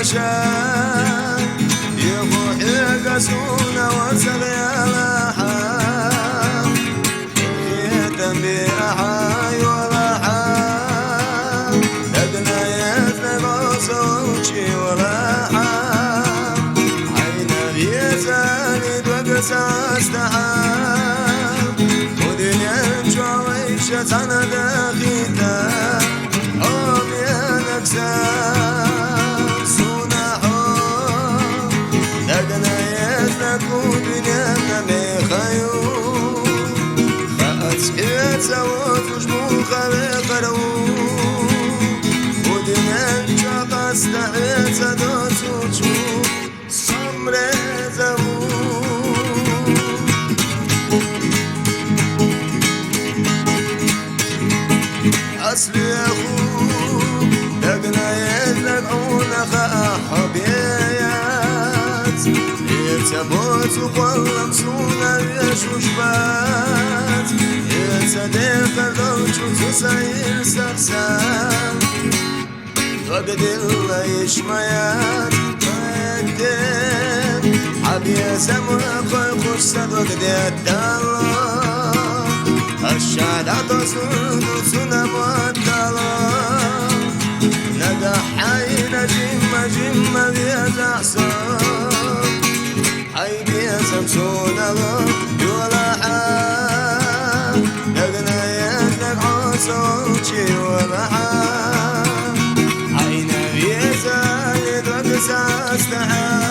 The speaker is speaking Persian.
للشام يضحي قسونا وسغي الأحام خيتا بأحاي والأحام لدنا يتنقى صوتي والأحام عينا يزالي دوقسا استحام ودنيا جويشة أنا داخيتا أم يا نكسام سوت وجمو خلق رو ودنا جاقا استعيت سدوت وجمو صمر زمو أصلي أخوك لقنا يدلقون خحبيات يتبوت وقلم سونا يشوشبات صديق الروج وتسعير سقسام وقد الله يشميات ويقدم عبيا سمرق ويخشد وقد يدالله الشعر تصد وسنم والدالله نقح حين جم بيزع صام حي بيزم سون الله يولا صوتي والعام عينا يزال رقص استحام